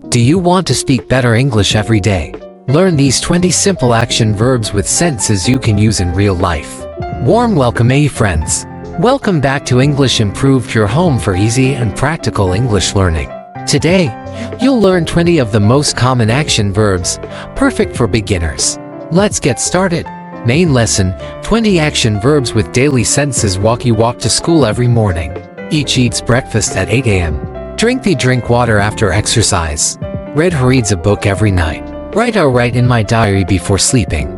Do you want to speak better English every day? Learn these 20 simple action verbs with sentences you can use in real life. Warm welcome, friends. Welcome back to English Improved, your home for easy and practical English learning. Today, you'll learn 20 of the most common action verbs, perfect for beginners. Let's get started. Main lesson, 20 action verbs with daily sentences. You walk to school every morning. Eats breakfast at 8 a.m. Drink water after exercise. Reads a book every night. Write in my diary before sleeping.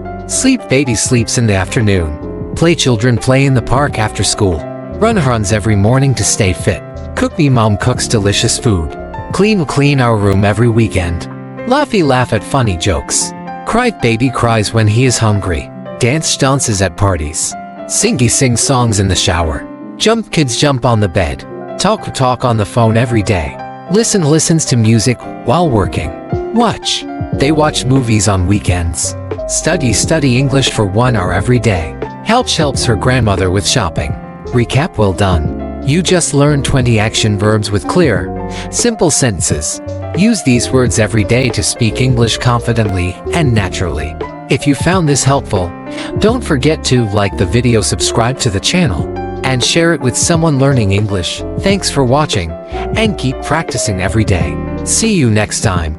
Baby sleeps in the afternoon. Children play in the park after school. Runs every morning to stay fit. Mom cooks delicious food. Clean our room every weekend. Laugh at funny jokes. Baby cries when he is hungry. Dances at parties. Sing songs in the shower. Kids jump on the bed. Talk on the phone every day. Listens to music while working. They watch movies on weekends. Study English for 1 hour every day. Helps her grandmother with shopping. Recap, well done. You just learned 20 action verbs with clear, simple sentences. Use these words every day to speak English confidently and naturally. If you found this helpful, don't forget to like the video, subscribe to the channel, and share it with someone learning English. Thanks for watching, and keep practicing every day. See you next time.